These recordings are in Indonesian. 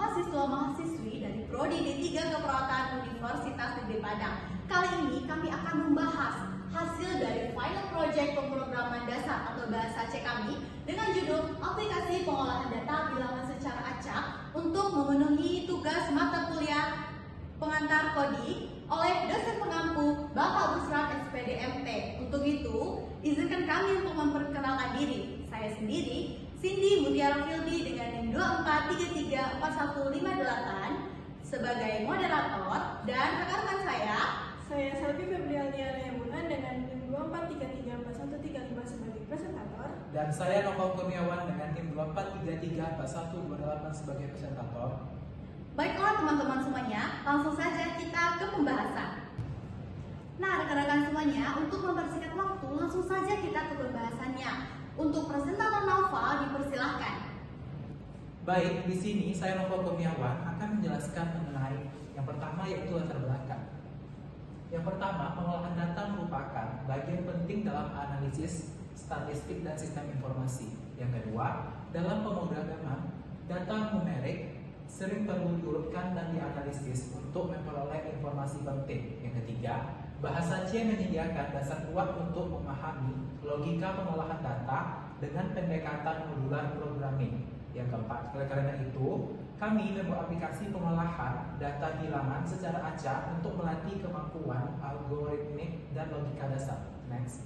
mahasiswa-mahasiswi dari Prodi D3 Keperawatan Universitas Negeri Padang. Kali ini kami akan membahas hasil dari final project pemrograman dasar atau bahasa C kami dengan judul aplikasi pengolahan data bilangan secara acak untuk memenuhi tugas mata kuliah pengantar kodi oleh dosen pengampu Bapak Busran SPD MT. Untuk itu, izinkan kami untuk memperkenalkan diri. Saya sendiri, Cindy Mutiara Fildi dengan NIM 24334158 sebagai moderator, dan rekan-rekan saya Selvi Febrialiana Yamunan dengan NIM 24334135 sebagai presentator. Dan saya Noval Kurniawan dengan NIM 24334128 sebagai presentator. Baiklah teman-teman semuanya, langsung saja kita ke pembahasan. Nah rekan-rekan semuanya, untuk mempersingkat waktu, langsung saja kita ke pembahasannya. Untuk presentator Noval, dipersilahkan. Baik, di sini saya Noval Kurniawan akan menjelaskan mengenai yang pertama yaitu latar belakang. Yang pertama, pengolahan data merupakan bagian penting dalam analisis, statistik, dan sistem informasi. Yang kedua, dalam pemrograman, data numerik sering perlu diurutkan dan dianalisis untuk memperoleh informasi penting. Yang ketiga, bahasa C menyediakan dasar kuat untuk memahami logika pengolahan data dengan pendekatan modular programming. Yang keempat, oleh karena itu, kami membuat aplikasi pengolahan data bilangan secara acak untuk melatih kemampuan algoritmik dan logika dasar. Next.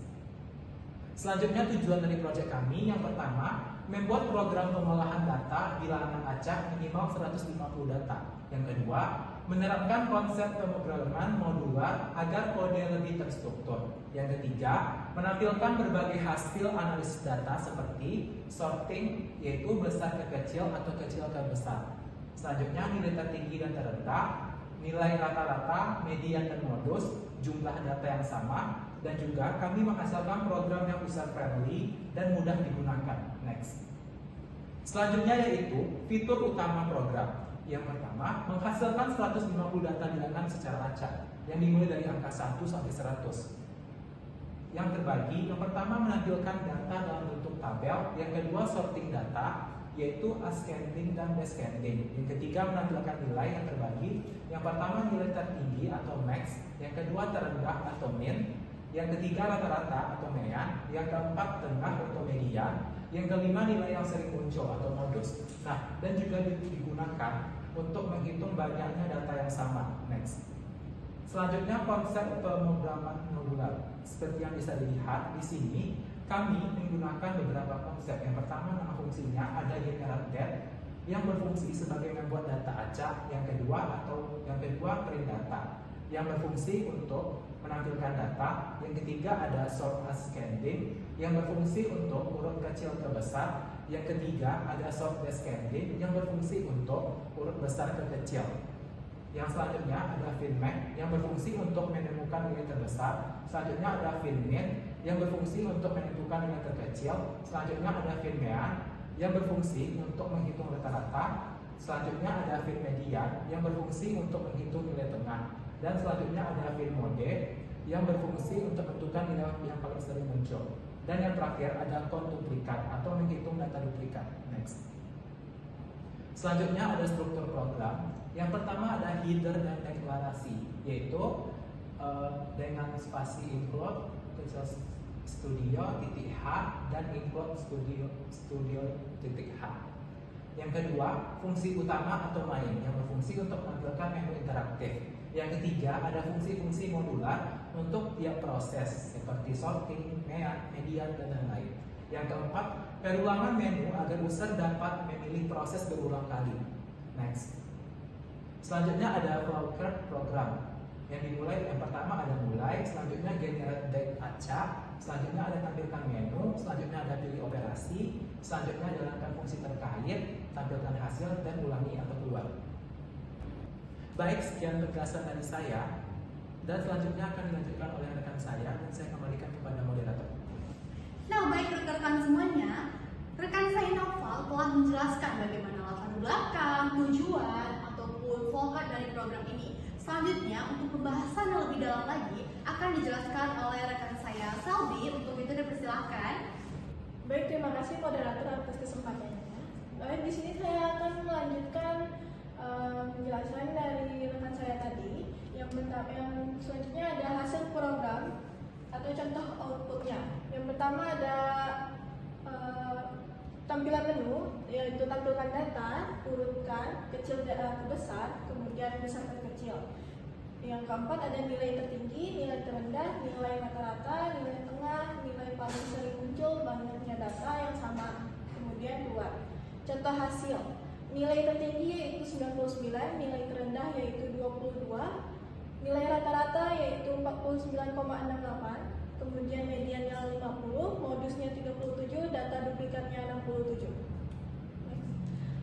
Selanjutnya, tujuan dari proyek kami yang pertama, membuat program pengolahan data bilangan acak minimal 150 data. Yang kedua, menerapkan konsep pemrograman modular agar kode lebih terstruktur. Yang ketiga, menampilkan berbagai hasil analisis data seperti sorting, yaitu besar ke kecil atau kecil ke besar. Selanjutnya, nilai tertinggi dan terendah, nilai rata-rata, median dan modus, jumlah data yang sama, dan juga kami menghasilkan program yang user friendly dan mudah digunakan. Next. Selanjutnya yaitu fitur utama program. Yang pertama, menghasilkan 150 data bilangan secara acak yang dimulai dari angka 1 sampai 100. Yang terbagi, yang pertama menampilkan data dalam bentuk tabel, yang kedua sorting data, yaitu ascending dan descending. Yang ketiga menampilkan nilai yang terbagi, yang pertama nilai tertinggi atau max, yang kedua terendah atau min, yang ketiga rata-rata atau median, yang keempat tengah atau median, yang kelima nilai yang sering muncul atau modus. Nah, dan juga digunakan untuk menghitung banyaknya data yang sama. Next. Selanjutnya konsep pemrograman modular. Seperti yang bisa dilihat di sini, kami menggunakan beberapa konsep. Yang pertama, nama fungsinya ada generate data yang berfungsi sebagai membuat data acak. Yang kedua print data yang berfungsi untuk menampilkan data. Yang ketiga ada sort ascending yang berfungsi untuk urut kecil ke besar. Yang ketiga ada sort descending yang berfungsi untuk urut besar ke kecil. Yang selanjutnya ada finmax yang berfungsi untuk menemukan nilai terbesar. Selanjutnya ada finmin yang berfungsi untuk menentukan nilai terkecil. Selanjutnya ada finmean yang berfungsi untuk menghitung rata-rata. Selanjutnya ada finmedian yang berfungsi untuk menghitung nilai tengah. Dan selanjutnya ada finmode yang berfungsi untuk menentukan nilai yang paling sering muncul. Dan yang terakhir ada count duplikat atau menghitung data duplikat. Next. Selanjutnya ada struktur program. Yang pertama ada header dan deklarasi, yaitu dengan spasi include kecil studio titik h dan include studio titik h. Yang kedua, fungsi utama atau main yang berfungsi untuk menampilkan menu interaktif. Yang ketiga, ada fungsi-fungsi modular untuk tiap proses seperti sorting, median, dan lain-lain. Yang keempat, perulangan menu agar user dapat memilih proses berulang kali. Next. Selanjutnya ada flow chart program yang dimulai. Yang pertama ada mulai, selanjutnya generate date acak, selanjutnya ada tampilkan menu, selanjutnya ada pilih operasi, selanjutnya jalankan fungsi terkait, tampilkan hasil, dan ulangi atau keluar. Baik, sekian penjelasan dari saya, dan selanjutnya akan dilanjutkan oleh rekan saya, dan saya kembalikan kepada moderator. Nah baik rekan-rekan semuanya, rekan saya Noval telah menjelaskan bagaimana latar belakang, tujuan, ataupun fokus dari program ini. Selanjutnya, untuk pembahasan yang lebih dalam lagi akan dijelaskan oleh rekan saya Selvi. Untuk itu dipersilahkan. Baik, terima kasih moderator atas kesempatannya. Baik, di sini saya akan melanjutkan penjelasan dari rekan saya tadi. Yang selanjutnya ada hasil program atau contoh outputnya. Yang pertama ada tampilan menu, yaitu tampilkan data, urutkan kecil ke besar, kemudian besar ke kecil. Yang keempat ada nilai tertinggi, nilai terendah, nilai rata-rata, nilai tengah, nilai paling sering muncul, banyaknya data yang sama, kemudian keluar. Contoh hasil, nilai tertinggi yaitu 99, nilai terendah yaitu 22, nilai rata-rata yaitu 49,68, kemudian mediannya 50, modusnya 37, data duplikatnya 67.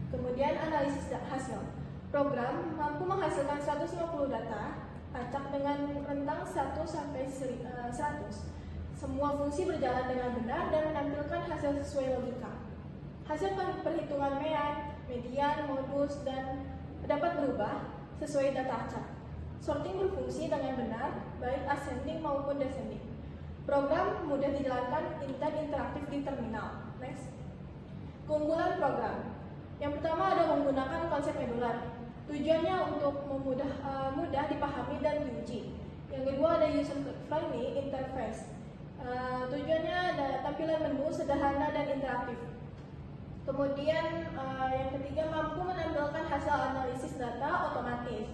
Kemudian analisis hasil. Program mampu menghasilkan 150 data acak dengan rentang 1 sampai 100. Semua fungsi berjalan dengan benar dan menampilkan hasil sesuai logika. Hasil perhitungan median, modus, dan dapat berubah sesuai data acak. Sorting berfungsi dengan benar, baik ascending maupun descending. Program mudah dijalankan dan interaktif di terminal. Next. Keunggulan program. Yang pertama ada menggunakan konsep modular. Tujuannya untuk mudah dipahami dan diuji. Yang kedua ada user friendly interface. Tujuannya ada tampilan menu sederhana dan interaktif. Kemudian yang ketiga mampu menampilkan hasil analisis data otomatis.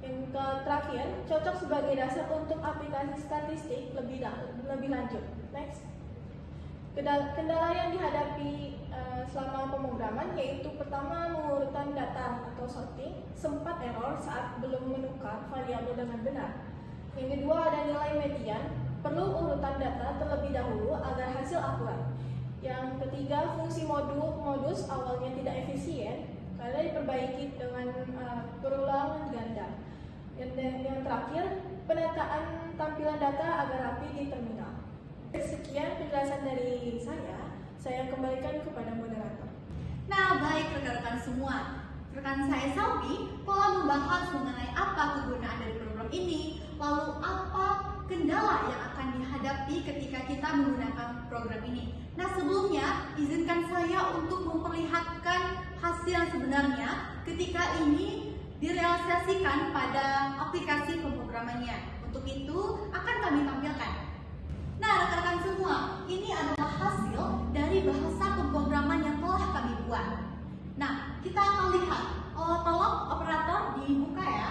Yang terakhir cocok sebagai dasar untuk aplikasi statistik lebih lanjut. Next. Kendala yang dihadapi selama pemrograman yaitu pertama mengurutan data atau sorting, sempat error saat belum menukar variabel dengan benar. Yang kedua ada nilai median, perlu urutan data terlebih dahulu agar hasil akurat. Yang ketiga fungsi modus awalnya tidak efisien karena diperbaiki dengan perulangan ganda. Yang terakhir penataan tampilan data agar rapi di terminal. Sekian penjelasan dari saya kembalikan kepada moderator. Nah, baik rekan-rekan semua. Rekan saya Salvi telah membahas mengenai apa kegunaan dari program ini, lalu apa kendala yang akan dihadapi ketika kita menggunakan program ini. Nah, sebelumnya izinkan saya untuk memperlihatkan hasil yang sebenarnya ketika ini direalisasikan pada aplikasi pemrogramannya. Untuk itu akan kami tampilkan. Nah, rekan-rekan semua, ini adalah hasil dari bahasa pemrograman yang telah kami buat. Nah, kita akan lihat. Tolong operator dibuka ya.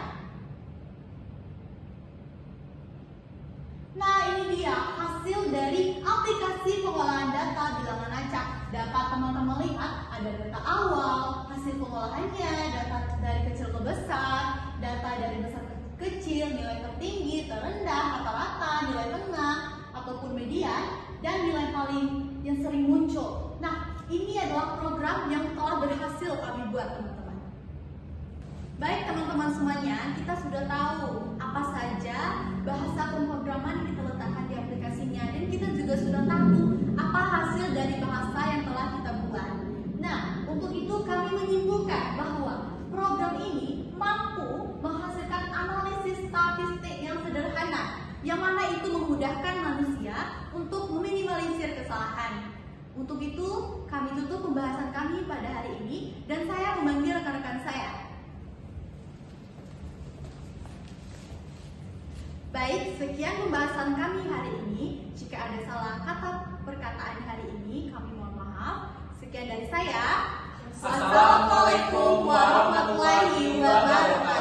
Nah, ini dia hasil dari aplikasi pengolahan data bilangan acak. Dapat teman-teman lihat ada data awal, hasil pengolahannya, data dari kecil ke besar, data dari besar ke kecil, nilai tertinggi, terendah, rata-rata, nilai tengah, ataupun median, dan nilai paling yang sering muncul. Nah, ini adalah program yang telah berhasil kami buat, teman-teman. Baik teman-teman semuanya, kita sudah tahu apa saja bahasa pemrograman yang kita letakkan di aplikasinya, dan kita juga sudah tahu apa hasil dari bahasa yang telah kita buat. Nah, untuk itu kami menyimpulkan bahwa program ini mampu menghasilkan analisis statistik yang sederhana, yang mana itu memudahkan manusia untuk meminimalisir kesalahan. Untuk itu, kami tutup pembahasan kami pada hari ini, dan saya memanggil rekan-rekan saya. Baik, sekian pembahasan kami hari ini. Jika ada salah kata perkataan hari ini, kami mohon maaf. Sekian dari saya. Wassalamualaikum warahmatullahi wabarakatuh.